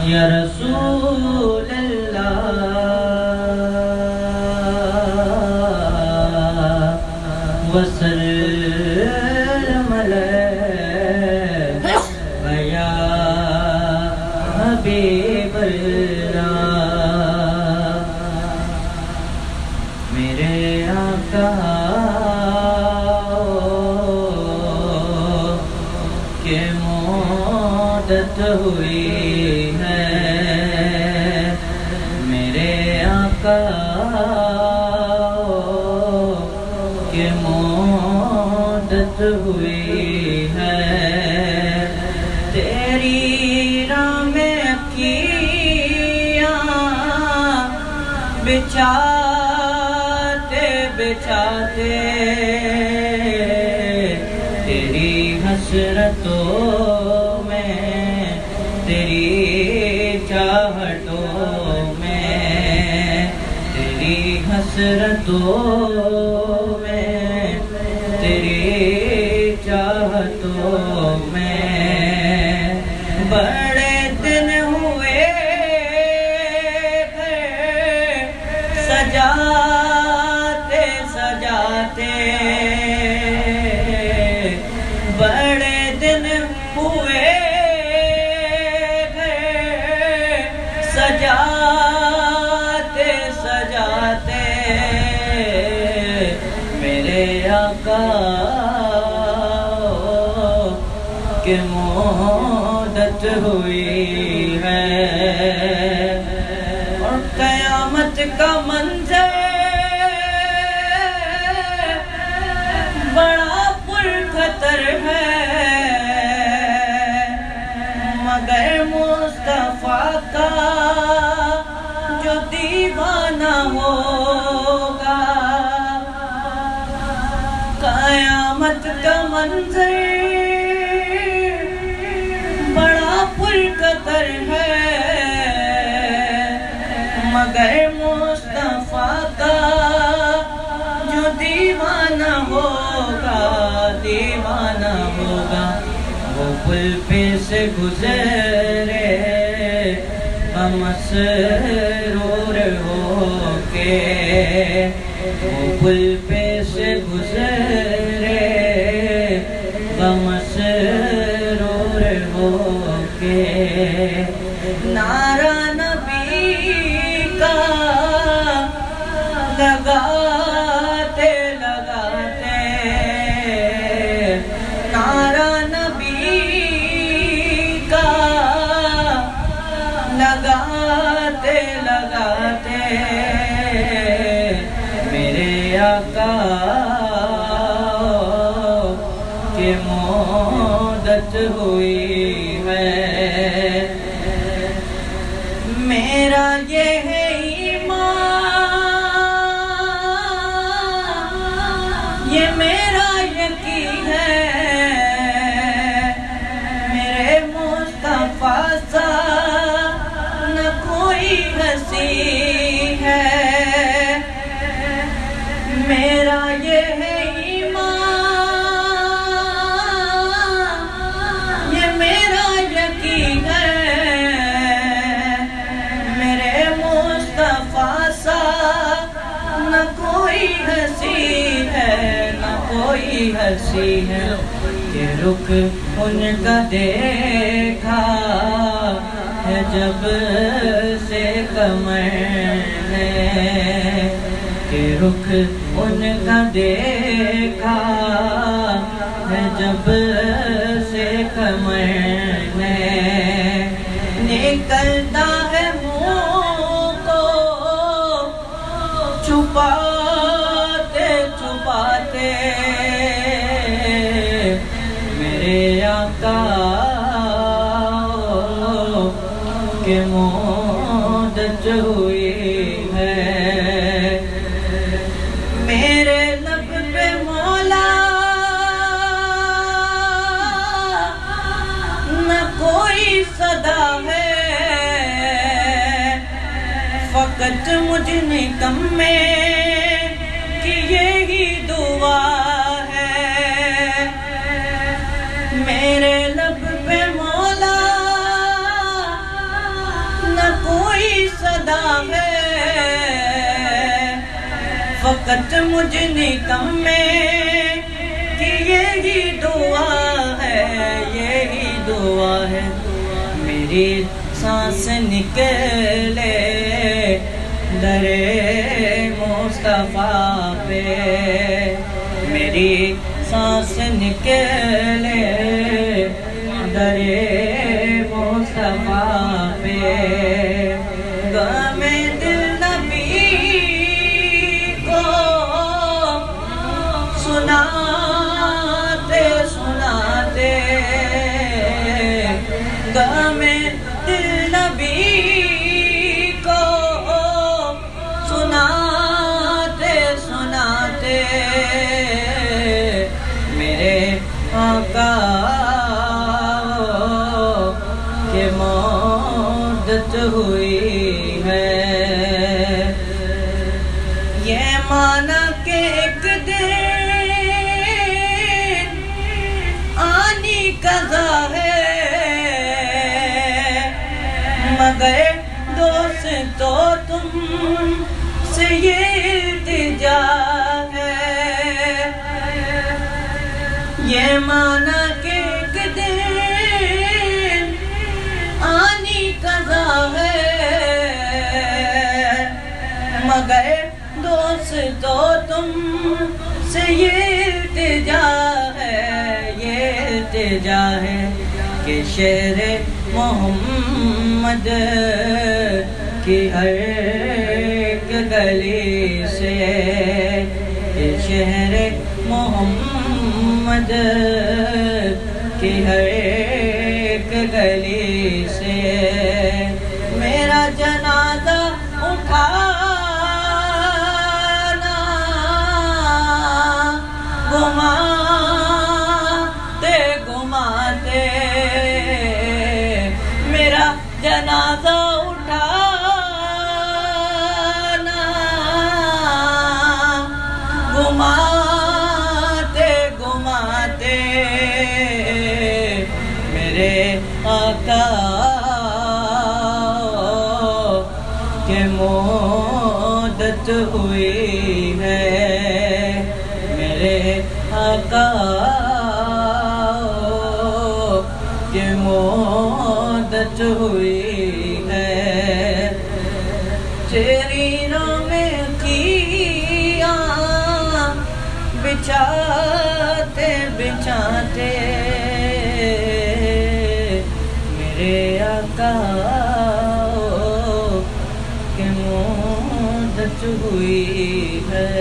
یا رسول اللہ وسلم علیک یا حبیب اللہ میرے آقا کہ مدت ہوئی ہے میرے آقا کہ مدت ہوئی ہے تیری راہ میں کیاں بچھاتے بچھاتے تیری حسرتوں میں تیری چاہتوں میں تیری حسرتوں میں تیری چاہتوں میں بڑے دن ہوئے سجاتے سجاتے بڑے دن ہوئے سجاتے سجاتے میرے آقا کہ مدت ہوئی ہے اور قیامت کا منظر بڑا پرخطر ہے مگر مصطفیٰ کا جو دیوانہ ہوگا قیامت کا منظر بڑا پرخطر ہے مگر مصطفیٰ کا جو دیوانہ ہوگا دیوانہ ہوگا وہ پل پہ سے گزرے مسرور ہو کے وہ پل پہ سے گزرے مسرور ہو کے نعرہ نبی کا لگاتے لگاتے نعرہ نبی کا لگاتے لگاتے میرے آقا کہ مدت ہوئی ہے میرا یہ ہے ایمان یہ میرا یقین ہے میرے مصطفیٰ سا نہ کوئی ہنسی ہے میرا یہ ہے ایمان یہ میرا یقین ہے میرے مصطفیٰ سا نہ کوئی ہنسی ہے نہ کوئی ہنسی ہے کہ رخ ان کا دیکھا ہے جب سے کمر نے کہ رخ ان کا دیکھا ہے جب سے کمر نے نکلتا ہے منہ کو چھپاتے چھپاتے میرے آقا کہ مدت ہوئی ہے میرے لب پہ مولا نہ کوئی صدا ہے فقط مجھ نکمے کی یہی دعا ہے فقط مجھ نکمے کی یہی دعا ہے، یہی دعا ہے، میری سانس نکلے در مصطفیٰ پہ، میری سانس نکلے در مصطفیٰ پہ، غم دل نبی کو سناتے سناتے، غم دل نبی کو سناتے سناتے، میرے آقا کہ مدت ہوئی ہے، یہ مانا کہ ایک دن آنی قضا ہے، مگر دوستو تم سے یہ التجا ہے، یہ مانا کہ ایک دن آنی قضا ہے، مگر دوستو تم سے یہ التجا ہے، یہ التجا ہے کہ شہر محمد کی ہر ایک گلی سے، کہ شہر محمد کی ہر ایک گلی سے میرا جنازہ اٹھانا، گھماتے گھماتے میرا جنازہ اٹھانا، گھماتے گھماتے میرے آقا کہ مدت ہوئی ہے، میرے آقا کہ مدت ہوئی ہے، تیری راہ میں کیا بچھاتے بچھاتے میرے آقا کہ مدت ہوئی ہے۔